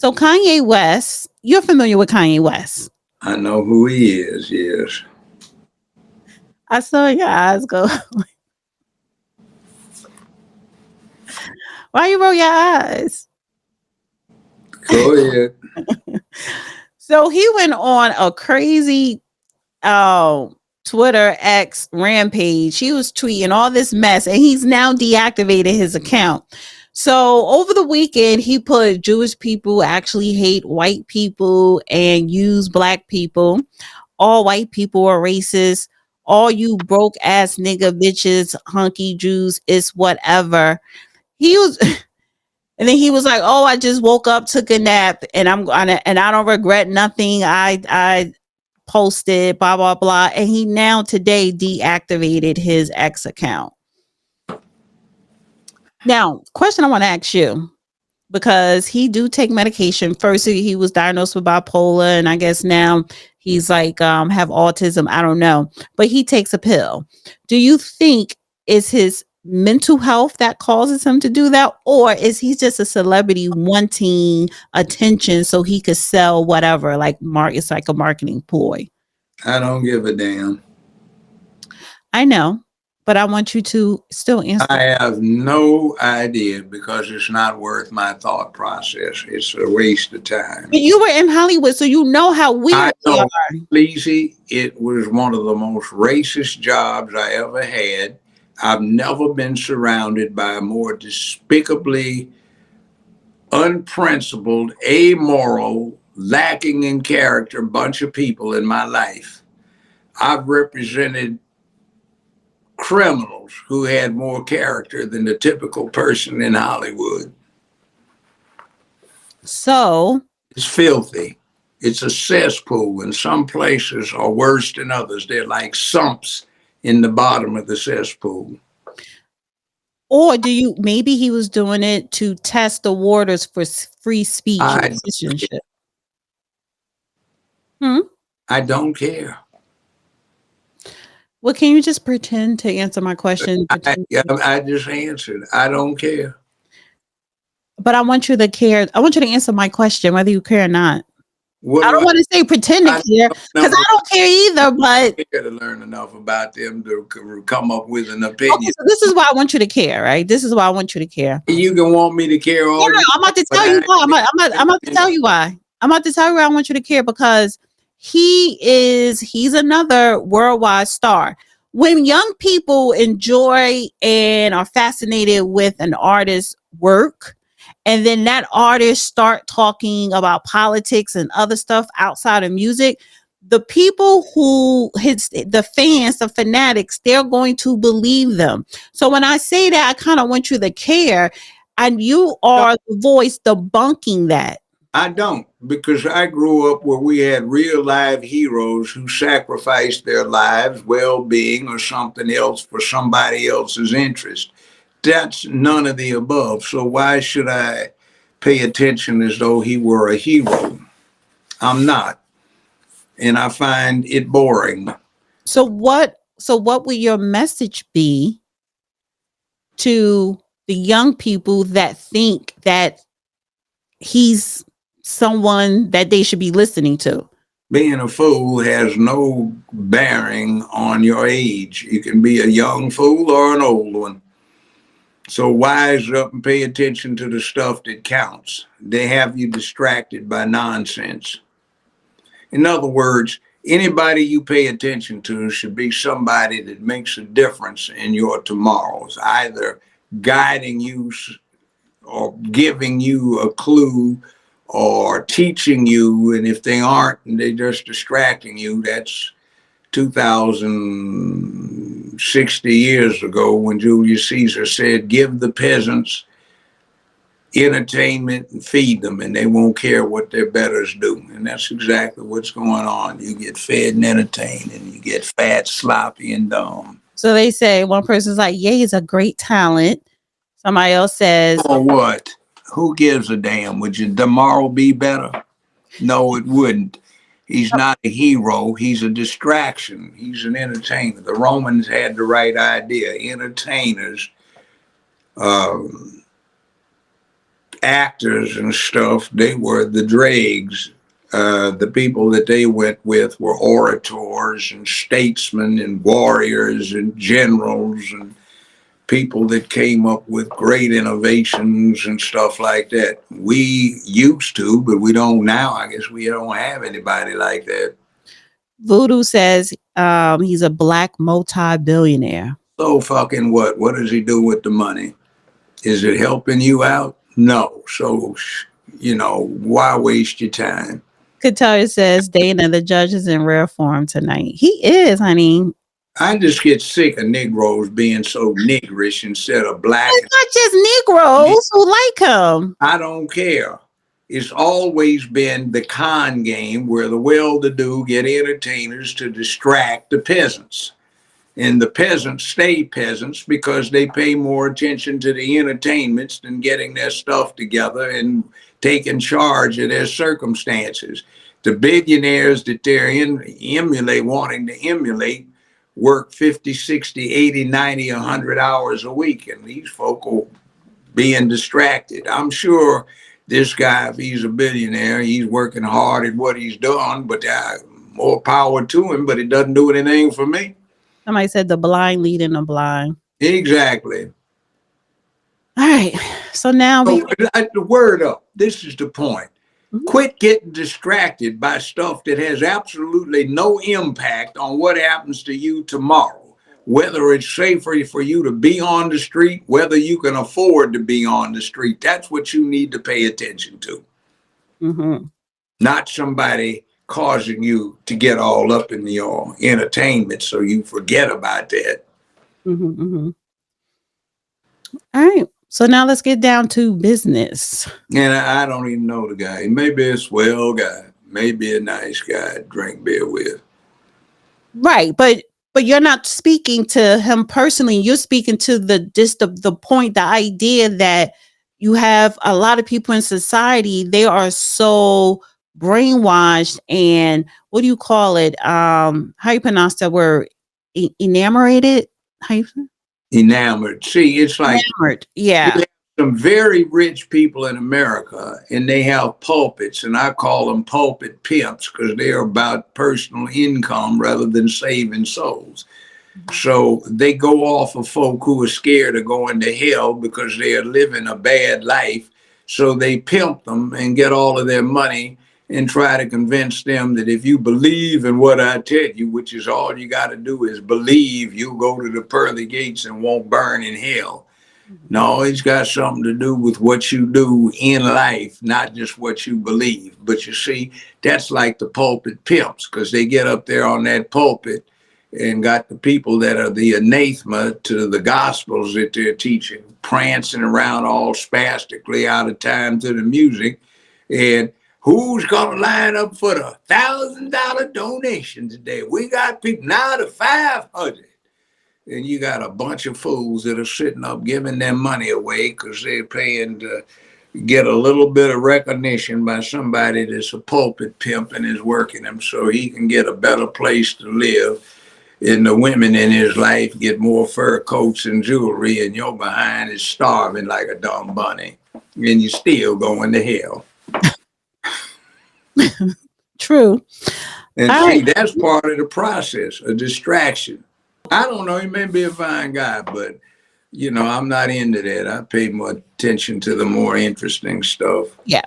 So Kanye West, you're familiar with Kanye West. I know who he is, yes. I saw your eyes go. Why you roll your eyes? Go ahead. So he went on a crazy uh, Twitter X rampage. He was tweeting all this mess and he's now deactivated his account. So over the weekend, he put Jewish people actually hate white people and use black people. All white people are racist. All you broke ass nigga bitches, hunky Jews, is whatever. He was, and then he was like, "Oh, I just woke up, took a nap, and I don't regret nothing. I posted blah blah blah." And he now today deactivated his X account. Now, question I want to ask you, because he do take medication. First, he was diagnosed with bipolar, and I guess now he's like have autism. I don't know, but he takes a pill. Do you think is his mental health that causes him to do that, or is he just a celebrity wanting attention so he could sell whatever? Like it's like a marketing ploy. I don't give a damn. I know, but I want you to still answer. I have no idea because it's not worth my thought process. It's a waste of time. But you were in Hollywood, so you know how I weird they know, are. Lizzie, it was one of the most racist jobs I ever had. I've never been surrounded by a more despicably unprincipled, amoral, lacking in character bunch of people in my life. I've represented criminals who had more character than the typical person in Hollywood. So It's filthy. It's a cesspool, and some places are worse than others. They're like sumps in the bottom of the cesspool. or do you maybe he was doing it to test the waters for free speech and I citizenship? Hmm? I don't care. Well, can you just pretend to answer my question? I just answered. I don't care. But I want you to care. I want you to answer my question, whether you care or not. What I do don't want to say pretend to I care because I don't care either. But care to learn enough about them to come up with an okay, opinion? so this is why I want you to care, right? This is why I want you to care. You can want me to care Yeah, all no, you I'm about to want, but tell you I why. I'm about to tell you why. I'm about to tell you why I want you to care because he's another worldwide star. When young people enjoy and are fascinated with an artist's work, and then that artist start talking about politics and other stuff outside of music, the people who hits the fans, the fanatics, they're going to believe them. So when I say that, I kind of want you to care, and you are the voice debunking that. I don't, because I grew up where we had real live heroes who sacrificed their lives, well being, or something else for somebody else's interest. That's none of the above. So why should I pay attention as though he were a hero? I'm not. And I find it boring. So what would your message be to the young people that think that he's someone that they should be listening to? Being a fool has no bearing on your age. You can be a young fool or an old one. So wise up and pay attention to the stuff that counts. They have you distracted by nonsense. In other words, anybody you pay attention to should be somebody that makes a difference in your tomorrows, either guiding you or giving you a clue or teaching you. And if they aren't and they're just distracting you, that's 2060 years ago when Julius Caesar said, give the peasants entertainment and feed them, and they won't care what their betters do. And that's exactly what's going on. You get fed and entertained, and you get fat, sloppy, and dumb. So they say one person's like, yeah, he's a great talent. Somebody else says, or what? Who gives a damn? Would your tomorrow be better? No, it wouldn't. He's not a hero. He's a distraction. He's an entertainer. The Romans had the right idea. Entertainers actors and stuff, they were the dregs. The people that they went with were orators and statesmen and warriors and generals and people that came up with great innovations and stuff like that. We used to, but we don't now. I guess we don't have anybody like that. Voodoo says he's a black multi-billionaire. So fucking what? What does he do with the money? Is it helping you out? No. So, why waste your time? Kataria says Dana, the judge, is in rare form tonight. He is, honey. I just get sick of Negroes being so niggerish instead of black. It's not just Negroes who like him. I don't care. It's always been the con game where the well-to-do get entertainers to distract the peasants. And the peasants stay peasants because they pay more attention to the entertainments than getting their stuff together and taking charge of their circumstances. The billionaires that they're wanting to emulate, work 50, 60, 80, 90, 100 hours a week. And these folk are being distracted. I'm sure this guy, if he's a billionaire, he's working hard at what he's done, but more power to him, but it doesn't do anything for me. Somebody said the blind leading the blind. Exactly. All right. So now the word up. This is the point. Mm-hmm. Quit getting distracted by stuff that has absolutely no impact on what happens to you tomorrow. Whether it's safer for you to be on the street, whether you can afford to be on the street. That's what you need to pay attention to. Mm-hmm. Not somebody causing you to get all up in your entertainment so you forget about that. Mm-hmm, mm-hmm. All right. So now let's get down to business. And I don't even know the guy. Maybe a swell guy. Maybe a nice guy to drink beer with. Right. But you're not speaking to him personally. You're speaking to the point, the idea that you have a lot of people in society, they are so brainwashed and what do you call it? How you pronounce that word? Enamored? Enamored. See, it's like enamored. Yeah. You have some very rich people in America and they have pulpits, and I call them pulpit pimps because they're about personal income rather than saving souls. So they go off of folk who are scared of going to hell because they are living a bad life. So they pimp them and get all of their money and try to convince them that if you believe in what I tell you, which is all you got to do is believe, you'll go to the pearly gates and won't burn in hell. No, it's got something to do with what you do in life, not just what you believe. But you see, that's like the pulpit pimps because they get up there on that pulpit and got the people that are the anathema to the gospels that they're teaching, prancing around all spastically out of time to the music. And who's going to line up for the $1,000 donation today? We got people now to 500. And you got a bunch of fools that are sitting up giving their money away because they're paying to get a little bit of recognition by somebody that's a pulpit pimp and is working them so he can get a better place to live. And the women in his life get more fur coats and jewelry, and your behind is starving like a dumb bunny. And you're still going to hell. True. And see, that's part of the process, a distraction. I don't know, he may be a fine guy, but, I'm not into that. I pay more attention to the more interesting stuff. Yeah.